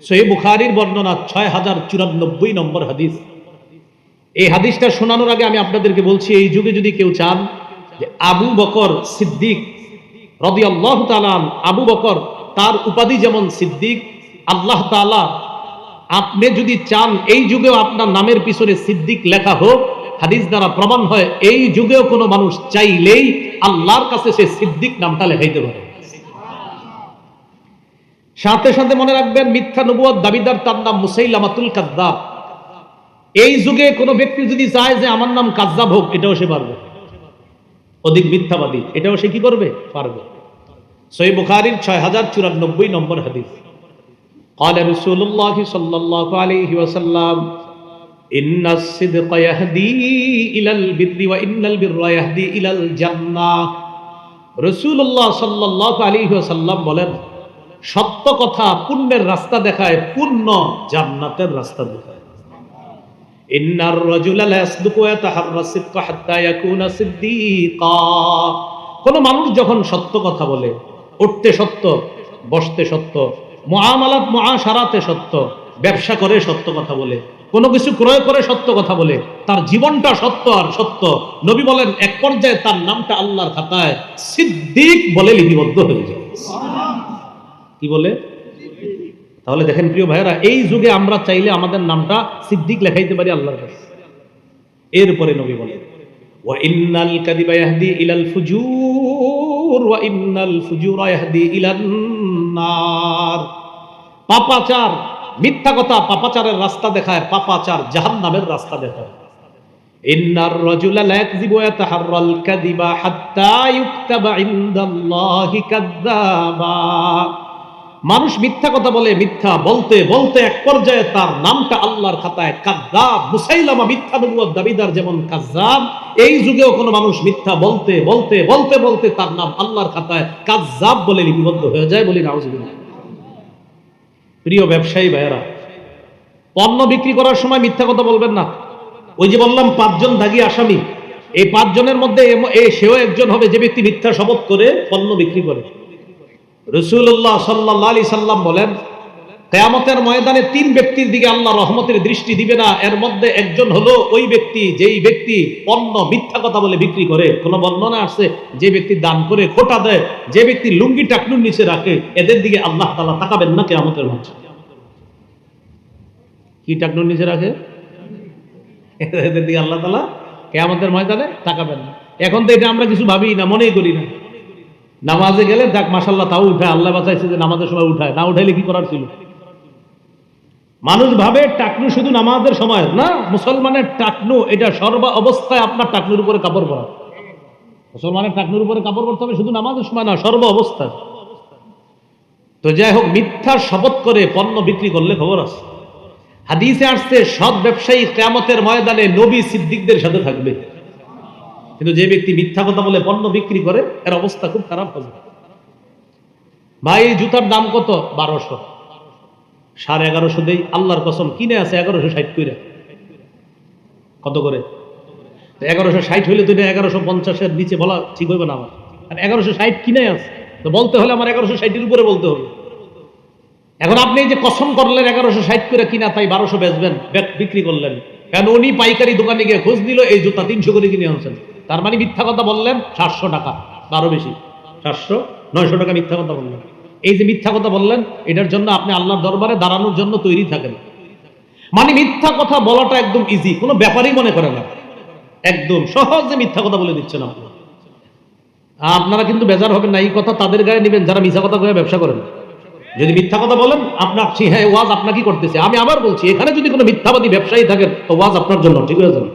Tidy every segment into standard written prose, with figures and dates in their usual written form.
সহিহ বুখারীর বর্ণনা 6094 নম্বর হাদিস। এই হাদিসটা শোনানোর আগে আমি আপনাদেরকে বলছি, এই যুগে যদি কেউ চান যে আবু বকর সিদ্দিক রাদিয়াল্লাহু তাআলা, আবু বকর তার উপাধি যেমন সিদ্দিক, আল্লাহ তাআলা আপনি যদি চান এই যুগেও আপনার নামের পিছনে সিদ্দিক লেখা হোক, হাদিস দ্বারা প্রমাণ হয় এই যুগেও কোনো মানুষ চাইলেই আল্লাহর কাছে সে সিদ্দিক নামটা লেখাইতে পারে। সাথে সাথে মনে রাখবেন, মিথ্যা নবুয়ত দাবিদার তার নাম মুসাইলামাতুল কাযযাব। এই যুগে কোনো ব্যক্তি যদি চায় যে আমার নাম কাযযাব হোক, এটাও সে পারবে। অধিক মিথ্যাবাদী, এটাও সে কি করবে? পারবে। সহিহ বুখারীর 6094 নম্বর হাদিস। قال رسول الله صلى الله عليه وسلم إن الصدق يهدي إلى البر وإن البر يهدي إلى الجنة। রাসূলুল্লাহ সাল্লাল্লাহু আলাইহি ওয়াসাল্লাম বলেন, সত্য কথা পুণ্যের রাস্তা দেখায়, পুণ্য জান্নাতের রাস্তা দেখায়। ইন্নার রাজুলা লা ইয়াসদুকু ওয়া ইয়াতাহাররা সিদকা হাত্তা ইয়াকুনা সিদ্দীকা। কোন মানুষ যখন সত্য কথা বলে, উঠতে সত্য, বসতে সত্য, মুআমালাত মুআশারাতে সত্য, ব্যবসা করে সত্য কথা বলে, কোনো কিছু ক্রয় করে সত্য কথা বলে, তার জীবনটা সত্য আর সত্য, নবী বলেন এক পর্যায়ে তার নামটা আল্লাহর খাতায় সিদ্দিক বলে লিপিবদ্ধ হয়ে যায়। কি বলে? তাহলে দেখেন প্রিয় ভাইয়েরা, এই যুগে আমরা চাইলে আমাদের নামটা সিদ্দিক লেখাইতে পারি আল্লাহর কাছে। এরপরে নবী বলেন, ওয়া ইন্নাল কাযিবা ইয়াহদি ইলাল ফুজুর ওয়া ইন্নাল ফুজুরা ইয়াহদি ইলান নার। পাপাচার, মিথ্যা কথা পাপাচারের রাস্তা দেখায়, পাপাচার জাহান্নামের রাস্তা দেখায়। ইন্নার রাজুলা লা ইয়াকযিবু ওয়া ইয়াতাহাররাল কাযিবা হাত্তা ইউকতাবা ইনদাল্লাহি কাযযাবা। মানুষ মিথ্যা কথা বলে, মিথ্যা বলতে বলতে এক পর্যায়ে তার নামটা আল্লাহর খাতায় কাযযাব। মুসাইলামা মিথ্যা নবুয়ত দাবিদার যেমন কাযযাব, এই যুগেও কোনো মানুষ মিথ্যা বলতে বলতে বলতে বলতে তার নাম আল্লাহর খাতায় কাযযাব বলে লিপিবদ্ধ হয়ে যায়। বলি নাউযুবিল্লাহ। প্রিয় ব্যবসায়ী ভাইয়েরা, পণ্য বিক্রি করার সময় মিথ্যা কথা বলবেন না। ওই যে বললাম 5 জন দাগী আসামি, এই 5 জনের মধ্যে সেও একজন হবে যে ব্যক্তি মিথ্যা শপথ করে পণ্য বিক্রি করে। রাসূলুল্লাহ সাল্লাল্লাহু আলাইহি সাল্লাম বলেন, কিয়ামতের ময়দানে 3 ব্যক্তির দিকে আল্লাহ রহমতের দৃষ্টি দিবে না। এর মধ্যে একজন হলো ওই ব্যক্তি, যেই ব্যক্তি পণ্য মিথ্যা কথা বলে বিক্রি করে। কোন বর্ণনা আছে যে ব্যক্তি দান করে, খোটা দেয়, যে ব্যক্তি লুঙ্গি টাকনুর নিচে রাখে, এদের দিকে আল্লাহ তাআলা তাকাবেন না কিয়ামতের মাঠে। কি টাকনুর নিচে রাখে? এদের দিকে আল্লাহ তাআলা কিয়ামতের ময়দানে তাকাবেন না। এখন তো এটা আমরা কিছু ভাবি না, মনেই করি না। নামাজে গেলে দেখ মাশাআল্লাহ তাও উঠায়, আল্লাহ বাঁচাইছে যে নামাজের সময় উঠায়, না উঠাইলে কি করার ছিল? মানুষ ভাবে টাকনু শুধু নামাজের সময় না। মুসলমানের টাকনু এটা সর্ব অবস্থায় আপনার টাকনুর উপরে কাপড় পরা। মুসলমানের টাকনুর উপরে কাপড় পরতে হবে শুধু নামাজের সময় না, সর্ব অবস্থায়। তো যাই হোক, মিথ্যা শপথ করে পণ্য বিক্রি করলে খবর আছে। হাদিসে আসছে সৎ ব্যবসায়ী কিয়ামতের ময়দানে নবী সিদ্দিকদের সাথে থাকবে। কিন্তু যে ব্যক্তি মিথ্যা কথা বলে পণ্য বিক্রি করে, এর অবস্থা খুব খারাপ হবে। ভাই জুতার দাম কত? 1200, 1150 দেই, আল্লাহর কসম কিনে আছে 1160 করে। কত করে? 1160 হইলে তো 1150-এর নিচে বলা ঠিক হইবে না আমার। আর 1160 কিনে আছে, তো বলতে হলে আমার 1160-এর উপরে বলতে হবে। এখন আপনি যে কসম করলেন 1160 করে কিনা, তাই 1200 বেচবেন, বিক্রি করলেন। কারণ উনি পাইকারি দোকানে গিয়ে খোঁজ দিল এই জুতা 300 করে কিনে আনছেন, তার মানে মিথ্যা কথা বললেন 700 টাকা, আরো বেশি, 700-900 টাকা মিথ্যা কথা বললেন। এই যে মিথ্যা কথা বললেন, এটার জন্য আপনি আল্লাহর দরবারে দাঁড়ানোর জন্য তৈরি থাকেন। মানে মিথ্যা কথা বলাটা একদম ইজি, কোনো ব্যাপারই মনে করে না, একদম সহজে মিথ্যা কথা বলে দিচ্ছেন আপনি। আপনারা কিন্তু বেজার হবেন না, এই কথা তাদের গায়ে নেবেন যারা মিথ্যা কথা কয়ে ব্যবসা করেন। যদি মিথ্যা কথা বলেন, আপনার হ্যাঁ ওয়াজ আপনাকে করতেছে। আমি আবার বলছি, এখানে যদি কোনো মিথ্যাবাদী ব্যবসায়ী থাকেন, তো ওয়াজ আপনার জন্য ঠিক হয়ে যাবে।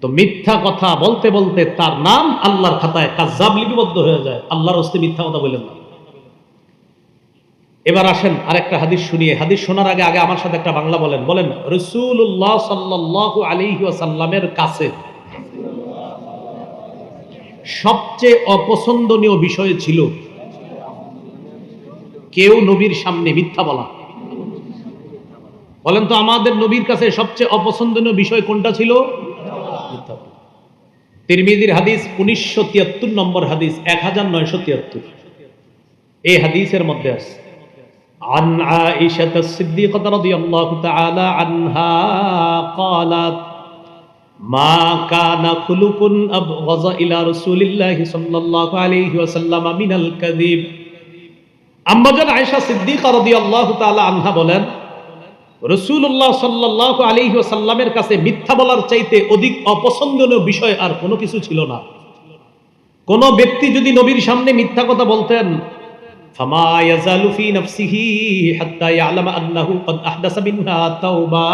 তো মিথ্যা কথা বলতে বলতে তার নাম আল্লাহর খাতায় কাযযাব লিপিবদ্ধ হয়ে যায়। আল্লাহর হস্তে মিথ্যা কথা বলেন না। এবার আসেন আরেকটা হাদিস শুনিয়ে। হাদিস শোনার আগে আগে আমার সাথে একটা বাংলা বলেন। বলেন, রাসূলুল্লাহ সাল্লাল্লাহু আলাইহি ওয়াসাল্লামের কাছে সবচেয়ে অপছন্দনীয় বিষয় ছিল কেউ নবীর সামনে মিথ্যা বলা। বলেন তো, আমাদের নবীর কাছে সবচেয়ে অপছন্দনীয় বিষয় কোনটা ছিল? মিথ্যা বলা। তিরমিজির হাদিস 1973 নম্বর হাদিস, 1973। এই হাদিসের মধ্যে আছে عن عائشة الصديقة رضي الله تعالى عنها قالت ما كان خلق أبغض إلى رسول الله صلى الله عليه وسلم من الكذب আম্মাজান আয়েশা সিদ্দিকা রাদিয়াল্লাহু তাআলা আনহা বলেন রাসূলুল্লাহ সাল্লাল্লাহু আলাইহি ওয়াসাল্লামের কাছে মিথ্যা বলার চাইতে অধিক অপছন্দনীয় বিষয় আর কোনো কিছু ছিল না। কোন ব্যক্তি যদি নবীর সামনে মিথ্যা কথা বলতেন ফামা ইয়াজালু ফি নাফসিহি হাত্তা ইয়ালামা আন্নাহু ক্বাদ আহদাসা মিনহা তাওবা,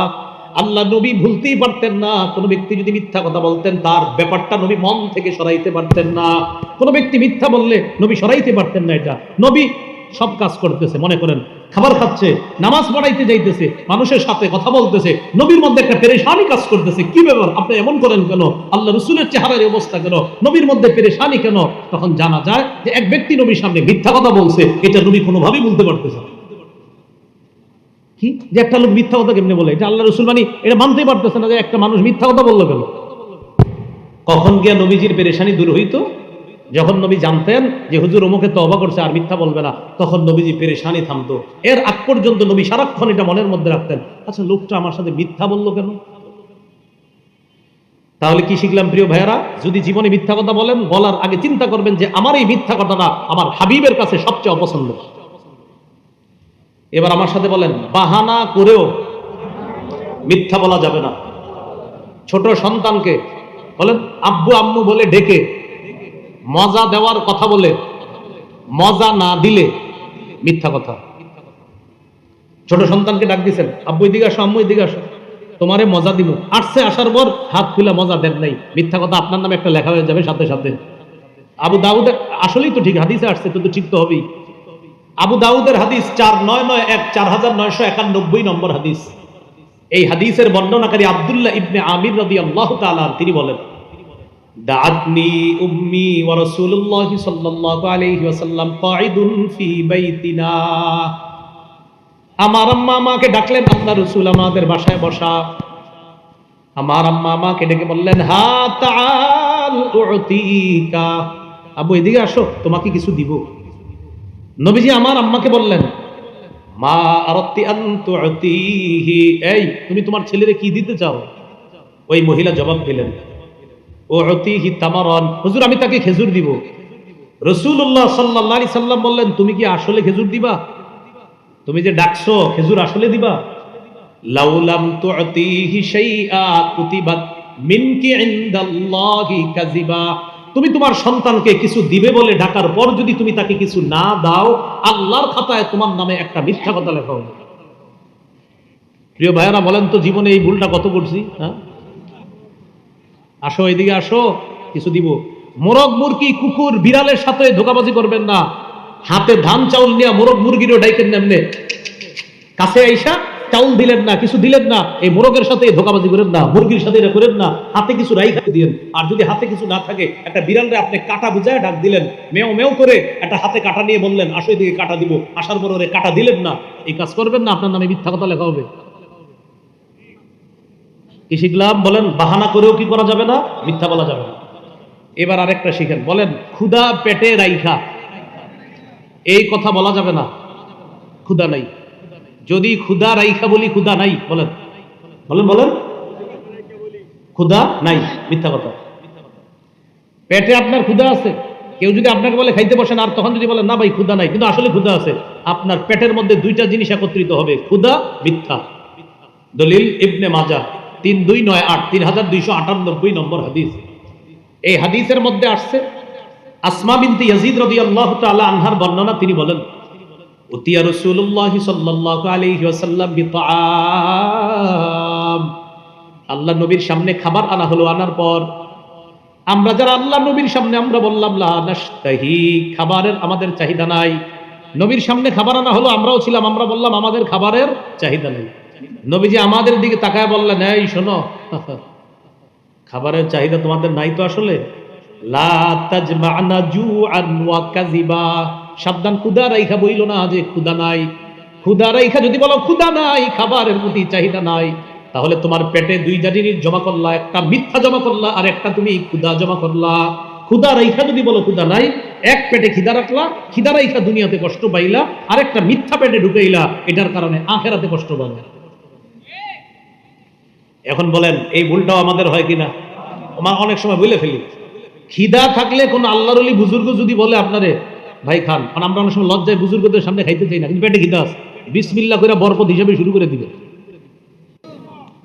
আল্লাহ নবী ভুলতেই পারতেন না। কোন ব্যক্তি যদি মিথ্যা কথা বলতেন তার ব্যাপারটা নবী মন থেকে সরাইতে পারতেন না। কোন ব্যক্তি মিথ্যা বললে নবী সরাইতে পারতেন না। এটা নবী সব কাজ করতেছে, মনে করেন খাবার খাচ্ছে, নামাজ পড়াইতে যাইতেছে, মানুষের সাথে কথা বলতেছে, নবীর মধ্যে একটা পেরেশানি কাজ করতেছে। কি ব্যাপার, আপনি এমন করেন কেন? আল্লাহ রসুলের চেহারার অবস্থা কেন? নবীর মধ্যে পেরেশানি কেন? তখন জানা যায় যে এক ব্যক্তি নবীর সামনে মিথ্যা কথা বলছে, এটা নবী কোনোভাবেই বলতে পারতেছে না। কি যে একটা লোক মিথ্যা কথা কেমনে বলে, এটা আল্লাহ রসুল মানে এটা মানতেই পারতেছে না যে একটা মানুষ মিথ্যা কথা বললো কেন। কখন গিয়া নবীজির পেরেশানি দূর হইতো? যখন নবী জানতেন যে হুজুর অমুকে তওবা করছে আর মিথ্যা বলবে না, তখন নবীজি পেরেশানি থামতো। এর আগ পর্যন্ত নবী সারাক্ষণ এটা মনের মধ্যে রাখতেন, আচ্ছা লোকটা আমার সাথে মিথ্যা বললো কেন। তাহলে কি শিখলাম প্রিয় ভাইয়েরা? যদি জীবনে মিথ্যা কথা বলেন, বলার আগে চিন্তা করবেন যে আমার এই মিথ্যা কথাটা আমার হাবিবের কাছে সবচেয়ে অপছন্দের। এবার আমার সাথে বলেন, বাহানা করেও মিথ্যা বলা যাবে না। ছোট সন্তানকে বলেন আব্বু আম্মু বলে ডেকে মজা দেওয়ার কথা বলে মজা না দিলে মিথ্যা কথা। ছোট সন্তানকে ডাক দিচ্ছেন, আব্বু এদিকে আসো, আম্মু এদিকে আসো, তোমারে মজা দিব। আসছে, আসার পর হাত খুলে মজা দেন নাই, মিথ্যা কথা আপনার নামে একটা লেখা হয়ে যাবে সাথে সাথে। আবু দাউদ, আসলেই তো ঠিক হাদিসে আসছে, তো ঠিক তো হবেই। আবু দাউদের হাদিস 4991 নম্বর হাদিস। এই হাদিসের বর্ণনাকারী আব্দুল্লাহ ইবনে আমির রাদিয়াল্লাহু তাআলা তিনি বলেন, দাআতনি উম্মি ওয়া রাসূলুল্লাহ সাল্লাল্লাহু আলাইহি ওয়াসাল্লাম কাঈদুন ফি বাইতিনা। আমার আম্মা আমাকে ডাকলেন, আল্লাহ রাসূল আমাদের বাসায় বসা। আমার আম্মা আমাকে ডেকে বললেন, হা তাআল উতিকা, আবু এদিকে আসো, তোমাকে কিছু দিব। নবীজি আমার আম্মাকে বললেন, মা আরাদতি আন তুতিহি, এই তুমি তোমার ছেলেরে কি দিতে চাও? ওই মহিলা জবাব দিলেন, উতিহি তামারান, হুজুর আমি তাকে খেজুর দিব। রাসূলুল্লাহ সাল্লাল্লাহু আলাইহি সাল্লাম বললেন, তুমি কি আসলে খেজুর দিবা? তুমি যে ডাকছো খেজুর আসলে দিবা? লাউলাম তুতিহি শাইআ কুতিবাত মিনকি ইনদাল্লাহি কাযিবা, তুমি তোমার সন্তানকে কিছু দিবে বলে ডাকার পর যদি তুমি তাকে কিছু না দাও, আল্লাহর খাতায় তোমার নামে একটা মিথ্যা কথা লেখা হবে। প্রিয় ভাইয়েরা বলেন তো, জীবনে এই ভুলটা কত করছি? হ্যাঁ, আসো এদিকে আসো, কিছু দিব। মোরগ মুরগি কুকুর বিড়ালের সাথে ধোকাবাজি করবেন না। হাতে ধান চাউল নিয়ে মোরগ মুরগিরও ডাইকেন নেমনে, কাছে আইসা চাউল দিলেন না, কিছু দিলেন না, এই মোরগের সাথে ধোকাবাজি করেন না, মুরগির সাথে এটা করেন না। হাতে কিছু রাইখা দিলেন, আর যদি হাতে কিছু না থাকে একটা বিড়ালরে আপনি কাটা বুঝায় ডাক দিলেন, মেও মেও করে একটা হাতে কাটা নিয়ে বললেন আসো এদিকে কাটা দিব, আসার পর ওরে কাটা দিলেন না, এই কাজ করবেন না, আপনার নামে মিথ্যা কথা লেখা হবে। কি শিখলাম বলেন? বাহানা করেও কি করা যাবে না? মিথ্যা বলা যাবে না। এবার আরেকটা শিখেন, বলেন ক্ষুধা পেটে রাইখা, এই কথা বলা যাবে না। ক্ষুধা নাই, যদি ক্ষুধা রাইখা বলি ক্ষুধা নাই, বলেন বলেন বলেন, ক্ষুধা নাই, মিথ্যা কথা। পেটে আপনার ক্ষুধা আছে, কেউ যদি আপনাকে বলে খাইতে বসেন, আর তখন যদি বলেন না ভাই ক্ষুধা নাই, কিন্তু আসলে ক্ষুধা আছে, আপনার পেটের মধ্যে দুইটা জিনিস একত্রিত হবে, ক্ষুধা মিথ্যা। দলিল ইবনে মাজাহ 3298, 3298 নম্বর হাদিস। এই হাদিসের মধ্যে আসছে আসমা বিনতে ইয়াজিদ রাদিয়াল্লাহু তাআলা আনহার বর্ণনা। তিনি বলেন, উতিয়া রাসূলুল্লাহ সাল্লাল্লাহু আলাইহি ওয়াসাল্লাম বিতাআম, আল্লাহ নবীর সামনে খাবার আনা হলো। আনার পর আমরা যারা আল্লাহ নবীর সামনে, আমরা বললাম লা নাশতাহি, খাবারের আমাদের চাহিদা নাই। নবীর সামনে খাবার আনা হলো, আমরাও ছিলাম, আমরা বললাম আমাদের খাবারের চাহিদা নেই। নবীজি আমাদের দিকে তাকায় বললেন, এই শোনো, খাবারের চাহিদা তোমাদের নাই তো আসলে, লা তাজমা'না জু'আন ওয়া কাযিবা, সাবধান, ক্ষুধা রাইখা বইল না যে ক্ষুধা নাই। ক্ষুধা রাইখা যদি বলো ক্ষুধা নাই, খাবারের প্রতি চাহিদা নাই, তাহলে তোমার পেটে দুইটা জিনিস জমা করলা, একটা মিথ্যা জমা করলা, আর একটা তুমি ক্ষুধা জমা করলা। ক্ষুধা রাইখা যদি বলো ক্ষুধা নাই, এক পেটে খিদা রাখলা, খিদা রাইখা দুনিয়াতে কষ্ট পাইলা, আরেকটা মিথ্যা পেটে ঢুকাইলা, এটার কারণে আখেরাতে কষ্ট পাবে। এখন বলেন এই ভুলটাও আমাদের হয় কিনা? অনেক সময় বলে ফেলি, খিদা থাকলে কোন আল্লাহর ওলি বুজুর্গ যদি বলে আপনারে ভাই খান, কারণ আমরা অনেক সময় লজ্জায় বুজুর্গদের সামনে খাইতে চাই না, কিন্তু পেটে খিদা আছে, বিসমিল্লাহ করে বরকত হিসেবে শুরু করে দিবে।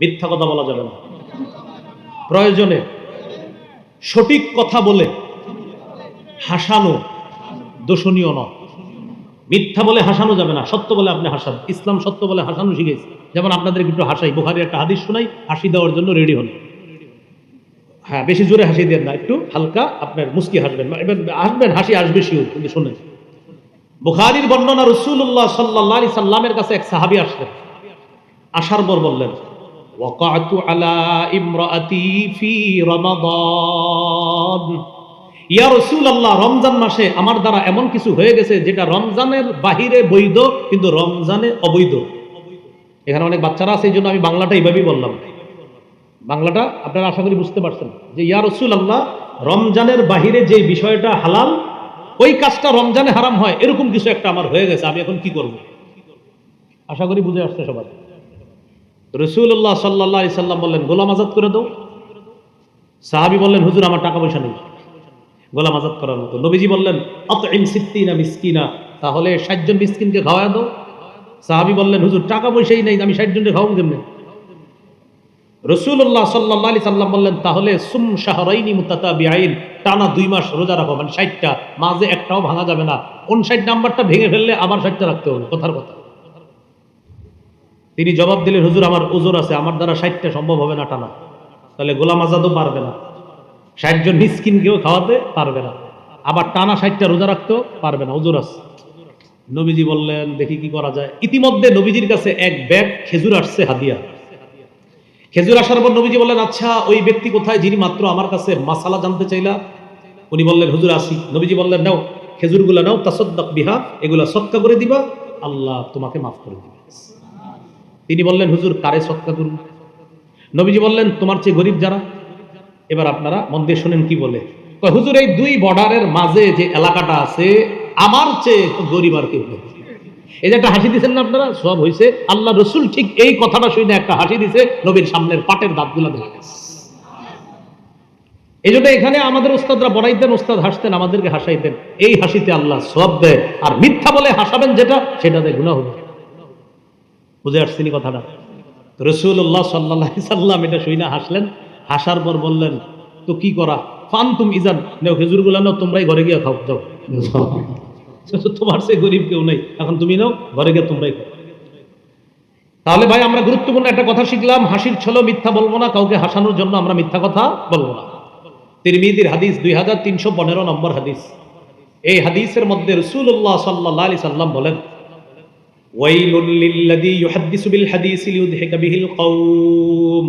মিথ্যা কথা বলা যাবে না। প্রয়োজনে সঠিক কথা বলে হাসানো দোষণীয় নয়। মিথ্যা বলে হাসানো যাবে না, সত্য বলে আপনি হাসান। ইসলাম সত্য বলে হাসানো শিখেছে। যেমন আপনাদের একটু হাসাই, বুখারীর একটা হাদিস শোনাই, হাসি দেওয়ার জন্য রেডি হন। হ্যাঁ, বেশি জোরে হাসি দেন না, একটু হালকা আপনার মুস্কি হাসবেন, হাসবেন, হাসি আসবে শিওর, কিন্তু শোনেন। বুখারীর বর্ণনা, রাসূলুল্লাহ সাল্লাল্লাহু আলাইহি সাল্লামের কাছে এক সাহাবী আসলেন। আসার পর বললেন, ওয়াকাতু আলা ইমরাআতি ফি রমাদান, ইয়া রাসূলুল্লাহ, রমজান মাসে আমার দ্বারা এমন কিছু হয়ে গেছে যেটা রমজানের বাহিরে বৈধ কিন্তু রমজানে অবৈধ। এখানে অনেক বাচ্চারা আছে, এই জন্য আমি বাংলাটা এইভাবেই বললাম। বাংলাটা আপনারা আশা করি বুঝতে পারছেন যে ইয়া রাসূলুল্লাহ, রমজানের বাহিরে যে বিষয়টা হালাল, ওই কাজটা রমজানে হারাম হয়, এরকম কিছু একটা আমার হয়ে গেছে, আমি এখন কি করব? আশা করি বুঝে আসছে সবাই। রাসূলুল্লাহ সাল্লাল্লাহু আলাইহি সাল্লাম বললেন, গোলাম আজাদ করে দাও। সাহাবী বললেন, হুজুর আমার টাকা পয়সা নেই গোলাম আজাদ করার মতো। নবীজি বললেন, আতইম সিত্তিনা মিসকিনা, তাহলে 60 জন মিসকিনকে খাওয়ায় দাও। সাহাবী বললেন, হুজুর টাকা পয়সাই নেই, আমি 60 জনকে খাওয়াবো কেমনে? রাসূলুল্লাহ সাল্লাল্লাহু আলাইহি সাল্লাম বললেন, তাহলে সুম শাহরাইনি মুতাতাবিআইন, টানা 2 মাস রোজা রাখো, মানে 60টা, মাঝে একটাও ভাঙা যাবে না। 59 নাম্বারটা ভেঙে ফেললে আবার 60টা রাখতে হবে, কথার কথা। তিনি জবাব দিলেন, হুজুর আমার ওজর আছে, আমার দ্বারা 60টা সম্ভব হবে না টানা। তাহলে গোলাম আজাদও পারবে না, 60 জন মিসকিনকেও খাওয়াতে পারবে না, আবার টানা 60টা রোজা রাখতেও পারবে না, ওজর আছে। নবীজি বললেন, দেখি কি করা যায়। ইতিমধ্যে নবীজির কাছে এক ব্যাগ খেজুর আসছে হাদিয়া। খেজুর আসার পর নবীজি বললেন, আচ্ছা ওই ব্যক্তি কোথায় যিনি মাত্র আমার কাছে মাসালা জানতে চাইলা? উনি বললেন, হুজুর আসি। নবীজি বললেন, নাও খেজুরগুলা নাও, তাসাদ্দাক বিহা, এগুলা সদকা করে দিবা, আল্লাহ তোমাকে মাফ করে দিবে। তিনি বললেন, হুজুর কারে সদকা করব? নবীজি বললেন, তোমার চেয়ে গরিব যারা। এবার আপনারা মন দিয়ে শোনেন কি বলে। হুজুর এই 2 বর্ডারের মাঝে যে এলাকাটা আছে, আমার চেয়ে গরিব আর কেউ নেই। এই যে একটা হাসি দিচ্ছেন না আপনারা, সব হয়েছে আল্লাহ রসুল ঠিক এই কথাটা শুনে একটা হাসি দিছে, নবীর সামনের পাটের দাঁতগুলা দেখা গেছে। এই জন্য এখানে আমাদের ওস্তাদরা বড়াইতেন, ওস্তাদ হাসতেন, আমাদেরকে হাসাইতেন। এই হাসিতে আল্লাহ সওয়াব দেয়, আর মিথ্যা বলে হাসাবেন যেটা, সেটাতে গুনাহ হবে। বুঝে আসছেন কথাটা? রাসূলুল্লাহ সাল্লাল্লাহু আলাইহি সাল্লাম এটা শুনে হাসলেন। হাসার পর বললেন, তো কি করা? ফান্তুম ইজান, নাও খেজুরগুলো নাও, তোমরাই ঘরে গিয়ে খাও, যাও। তোমার সে গরিব কেউ নেই, এখন তুমি নাও, ঘরে গিয়ে তোমরাই খাও। তাহলে ভাই আমরা গুরুত্বপূর্ণ একটা কথা শিখলাম, হাসির ছলে মিথ্যা বলবো না, কাউকে হাসানোর জন্য আমরা মিথ্যা কথা বলবো না। তিরমিজির হাদিস 2315 নম্বর হাদিস। এই হাদিসের মধ্যে রাসূলুল্লাহ সাল্লাল্লাহু আলাইহি সাল্লাম বলেন, ওয়াইলুল লিল্লাযী ইউহাদ্দিসু বিল হাদিসি লিইউযহিকা বিহিল কওম,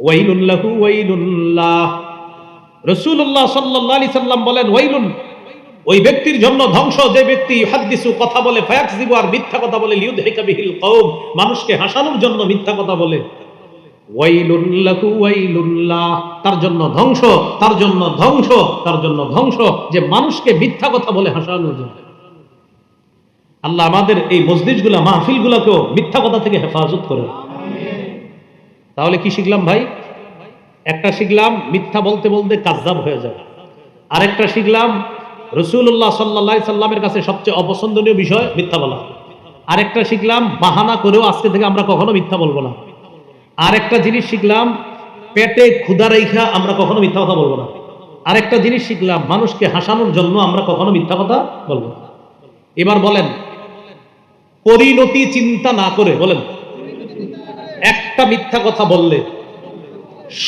ওয়াইলুন লাহু ওয়াইলুল্লাহ। রাসূলুল্লাহ সাল্লাল্লাহু আলাইহি সাল্লাম বলেন, ওয়াইলুন, ওই ব্যক্তির জন্য ধ্বংস যে ব্যক্তি ইউহাদ্দিসু কথা বলে, ফায়াকযিবু আর মিথ্যা কথা বলে, লিইউযহিকা বিহিল কওম মানুষকে হাসানোর জন্য মিথ্যা কথা বলে, ওয়াইলুন লাহু ওয়াইলুল্লাহ, তার জন্য ধ্বংস, তার জন্য ধ্বংস, তার জন্য ধ্বংস, যে মানুষকে মিথ্যা কথা বলে হাসানোর জন্য। আল্লাহ আমাদের এই মজলিসগুলা, মাহফিলগুলাকেও মিথ্যা কথা থেকে হেফাজত করে। তাহলে কি শিখলাম ভাই? একটা শিখলাম মিথ্যা বলতে বলতে কাযযাব হয়ে যায়। আরেকটা শিখলাম রাসূলুল্লাহ সাল্লাল্লাহু আলাইহি সাল্লামের কাছে সবচেয়ে অপছন্দনীয় বিষয় মিথ্যা বলা। আরেকটা শিখলাম বাহানা করেও আজকে থেকে আমরা কখনো মিথ্যা বলবো না। আরেকটা জিনিস শিখলাম, পেটে ক্ষুধা রাইখা আমরা কখনো মিথ্যা কথা বলবো না। আরেকটা জিনিস শিখলাম, মানুষকে হাসানোর জন্য আমরা কখনো মিথ্যা কথা বলবো না। এবার বলেন, পরিণতি চিন্তা না করে বলেন, একটা মিথ্যা কথা বললে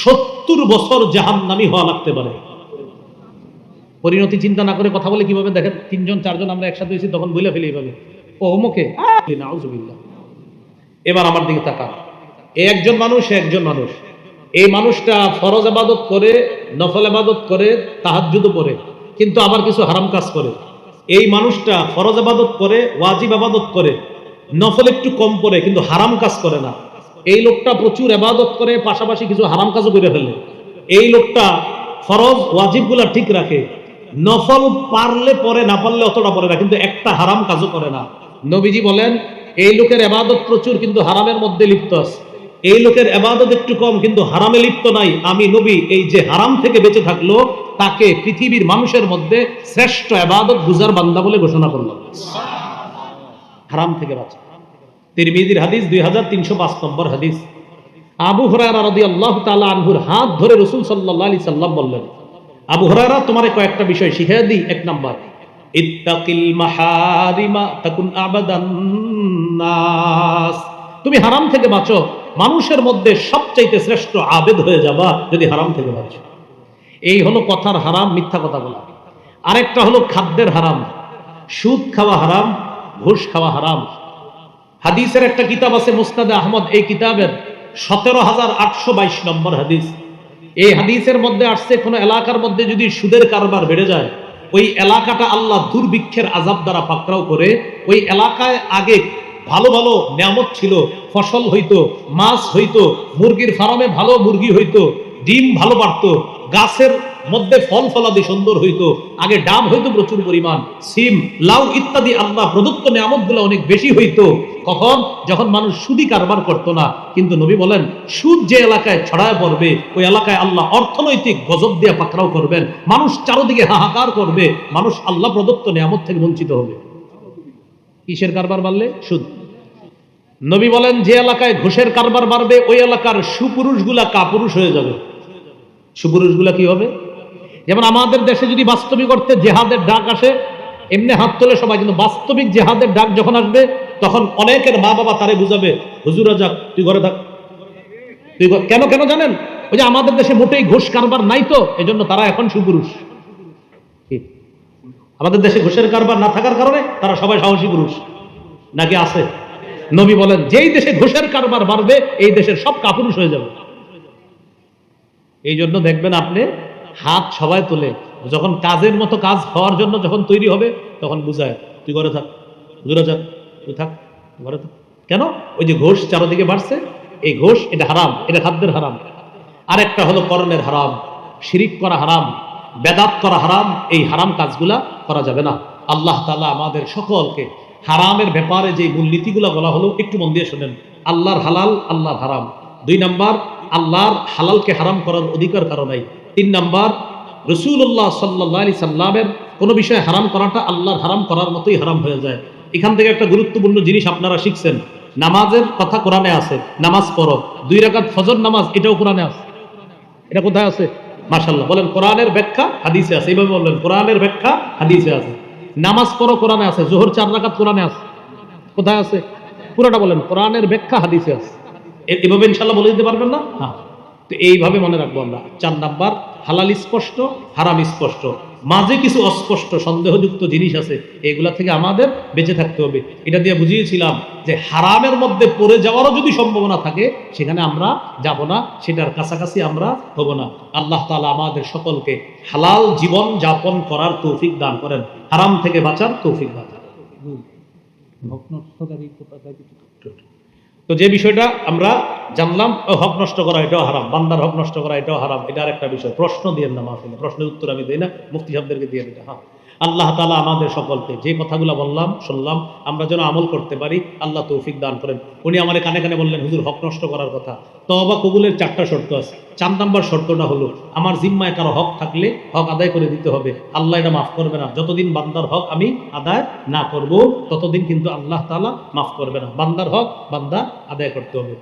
70 বছর জাহান্নামী হওয়া লাগতে পারে। পরিণতি চিন্তা না করে কথা বলে কিভাবে দেখেন, 3 জন 4 জন আমরা একসাথে হয়েছি, তখন বলে ফেলি এইভাবে, ও অমুকে, নাউজুবিল্লাহ। এবার আমার দিকে তাকান, এই একজন মানুষ, একজন মানুষ, এই মানুষটা ফরজ ইবাদত করে, নফল ইবাদত করে, তাহাজ্জুদও পড়ে, কিন্তু আবার কিছু হারাম কাজ করে। এই মানুষটা ফরজ ইবাদত করে, ওয়াজিব ইবাদত করে, নফল একটু কম পড়ে, কিন্তু হারাম কাজ করে না। এই লোকটা প্রচুর ইবাদত করে, পাশাপাশি কিছু হারাম কাজও করে ফেলে। এই লোকটা ফরজ ওয়াজিবগুলা ঠিক রাখে, নফল পারলে পরে, না পারলে অতটা পরে না, কিন্তু একটা হারাম কাজও করে না। নবীজি বলেন এই লোকের ইবাদত প্রচুর কিন্তু হারামের মধ্যে লিপ্ত আছে, এই লোকের ইবাদত একটু কম কিন্তু হারামে লিপ্ত নাই। আমি নবী এই যে হারাম থেকে বেঁচে থাকলো তাকে পৃথিবীর মানুষের মধ্যে শ্রেষ্ঠ ইবাদত গুজার বান্দা বলে ঘোষণা করলাম। হারাম থেকে বাঁচা। তিরমিজির হাদিস 2305 নম্বর হাদিস। আবু হুরায়রা রাদিয়াল্লাহু তাআলা আনহুর হাত ধরে রাসূল সাল্লাল্লাহু আলাইহি সাল্লাম বললেন, আবু হুরায়রা তোমারে কয়েকটা বিষয় শিখিয়ে দিই। এক নাম্বার, ইত্তাকিল মাহারিমা তাকুন আবাদান নাস। তুমি হারাম থেকে বাঁচো, মানুষের মধ্যে সবচাইতে শ্রেষ্ঠ আবেদ হয়ে যাবা যদি হারাম থেকে বাঁচো। এই হলো কথার হারাম, মিথ্যা কথা বলা। আরেকটা হলো খাদ্যের হারাম, সুদ খাওয়া হারাম, ঘুষ খাওয়া হারাম। হাদিসের একটা কিতাব আছে মুসনাদে আহমদ, এই কিতাবের 17,822 নম্বর হাদিস। এই হাদিসের মধ্যে আসছে কোন এলাকার মধ্যে যদি সুদের কারবার বেড়ে যায়, ওই এলাকাটা আল্লাহ দুর্ভিক্ষের আযাব দ্বারা পাকড়াও করে। ওই এলাকায় আগে ভালো ভালো নিয়ামত ছিল, ফসল হইতো, মাছ হইতো, মুরগির ফার্মে ভালো মুরগি হইতো, ডিম ভালো পারতো, গাছের মধ্যে ফল ফলাদি সুন্দর হইতো, আগে ডাব হইতো প্রচুর পরিমাণ, সিম লাউ ইত্যাদি আল্লাহ প্রদত্ত নিয়ামতগুলো অনেক বেশি হইতো। কখন? যখন মানুষ সুদি কারবার করতো না। কিন্তু নবী বলেন সুদ যে এলাকায় ছড়ায় পড়বে ওই এলাকায় আল্লাহ অর্থনৈতিক গজব দিয়ে পাকড়াও করবেন, মানুষ চারদিকে হাহাকার করবে, মানুষ আল্লাহ প্রদত্ত নিয়ামত থেকে বঞ্চিত হবে। কিসের কারবার বাড়লে? সুদ। নবী বলেন যে এলাকায় ঘুষের কারবার বাড়বে ওই এলাকার সুপুরুষগুলা কাপুরুষ হয়ে যাবে। সুপুরুষগুলা কি হবে? যেমন আমাদের দেশে যদি বাস্তবিক অর্থে জেহাদের ডাক আসে, এমনি হাত তোলে সবাই, কিন্তু বাস্তবিক জেহাদের ডাক যখন আসবে তখন অনেকের মা বাবা তারে বুঝাবে, হুজুরা যাক, তুই ঘরে থাক। তুই কেন কেন জানেন? ওই যে আমাদের দেশে মোটেই ঘুষ কারবার নাই, তো এজন্য তারা এখন সুপুরুষ। আমাদের দেশে ঘুষের কারবার না থাকার কারণে তারা সবাই সাহসী পুরুষ নাকি আছে? নবী বলেন যেই দেশে ঘুষের কারবার বাড়বে এই দেশের সব কাপুরুষ হয়ে যাবে। এই জন্য দেখবেন আপনি হাত সবাই তোলে, যখন কাজের মতো কাজ হওয়ার জন্য যখন তৈরি হবে তখন বুঝায়, তুই ঘরে থাক, হুজুরা যাক, তুই থাক, ঘরে থাক। কেন? ওই যে ঘোষ চারদিকে বাড়ছে, এই ঘোষ এটা হারাম, এটা খাদ্যের হারাম। আরেকটা হলো করণের হারাম, শিরিক করা হারাম, বেদাত করা হারাম। এই হারাম কাজগুলা করা যাবে না। আল্লাহ তাআলা আমাদের সকলকে হারামের ব্যাপারে যে মূলনীতিগুলো বলা হলো একটু মন দিয়ে শোনেন। আল্লাহর হালাল, আল্লাহর হারাম। 2 নাম্বার, আল্লাহর হালালকে হারাম করার অধিকার কারো নাই। 3 নাম্বার, রাসূলুল্লাহ সাল্লাল্লাহু আলাইহি সাল্লামের কোনো বিষয় হারাম করাটা আল্লাহর হারাম করার মতোই হারাম হয়ে যায়। এখান থেকে একটা গুরুত্বপূর্ণ জিনিস আপনারা শিখছেন, নামাজের কথা কোরআনে আছে, নামাজ পড়ো, 2 রাকাত ফজর নামাজ, এটাও কোরআনে আছে। এটা কোথায় আছে? মাশাআল্লাহ, বলেন কোরআনের ব্যাখ্যা হাদিসে আছে। এইভাবে বললেন কোরআনের ব্যাখ্যা হাদিসে আছে। নামাজ পড়ো কোরআনে আছে, যোহর 4 রাকাত কোরআনে আছে। কোথায় আছে? পুরোটা বলেন কোরআনের ব্যাখ্যা হাদিসে আছে। এভাবে ইনশাআল্লাহ বলে দিতে পারবেন না? হ্যাঁ। তো এইভাবে মনে রাখবো আমরা। 4 নাম্বার, হালাল স্পষ্ট, হারাম স্পষ্ট, মাঝে কিছু অস্পষ্ট সন্দেহযুক্ত জিনিস আছে, এগুলা থেকে আমাদের বেঁচে থাকতে হবে। এটা দিয়ে বুঝিয়েছিলাম যে হারামের মধ্যে পড়ে যাওয়ারও যদি সম্ভাবনা থাকে সেখানে আমরা যাব না, সেটার কাছাকাছি আমরা হব না। আল্লাহ তাআলা আমাদের সকলকে হালাল জীবন যাপন করার তৌফিক দান করেন, হারাম থেকে বাঁচার তৌফিক দান করেন। তো যে বিষয়টা আমরা জানলাম, হক নষ্ট করা এটাও হারাম, বান্দার হক নষ্ট করা এটাও হারাম। এটা আর একটা বিষয়। প্রশ্ন দিয়ে না মাহফিলে, প্রশ্নের উত্তর আমি দিই না, মুফতি সাহেবদেরকে দিয়ে দিই। হ্যাঁ, আল্লাহ তাআলা আমাদের সকলকে যে কথাগুলো বললাম শুনলাম আমরা যেন আমল করতে পারি, আল্লাহ তৌফিক দান করেন। উনি আমার কানে কানে বললেন, হুজুর হক নষ্ট করার কথা, তওবা কবুলের 4টা শর্ত আছে। 4 নাম্বার শর্তটা হলো আমার জিম্মায় কারো হক থাকলে হক আদায় করে দিতে হবে। আল্লাহ এটা মাফ করবে না, যতদিন বান্দার হক আমি আদায় না করব ততদিন কিন্তু আল্লাহ তাআলা মাফ করবে না। বান্দার হক বান্দা আদায় করতে হবে।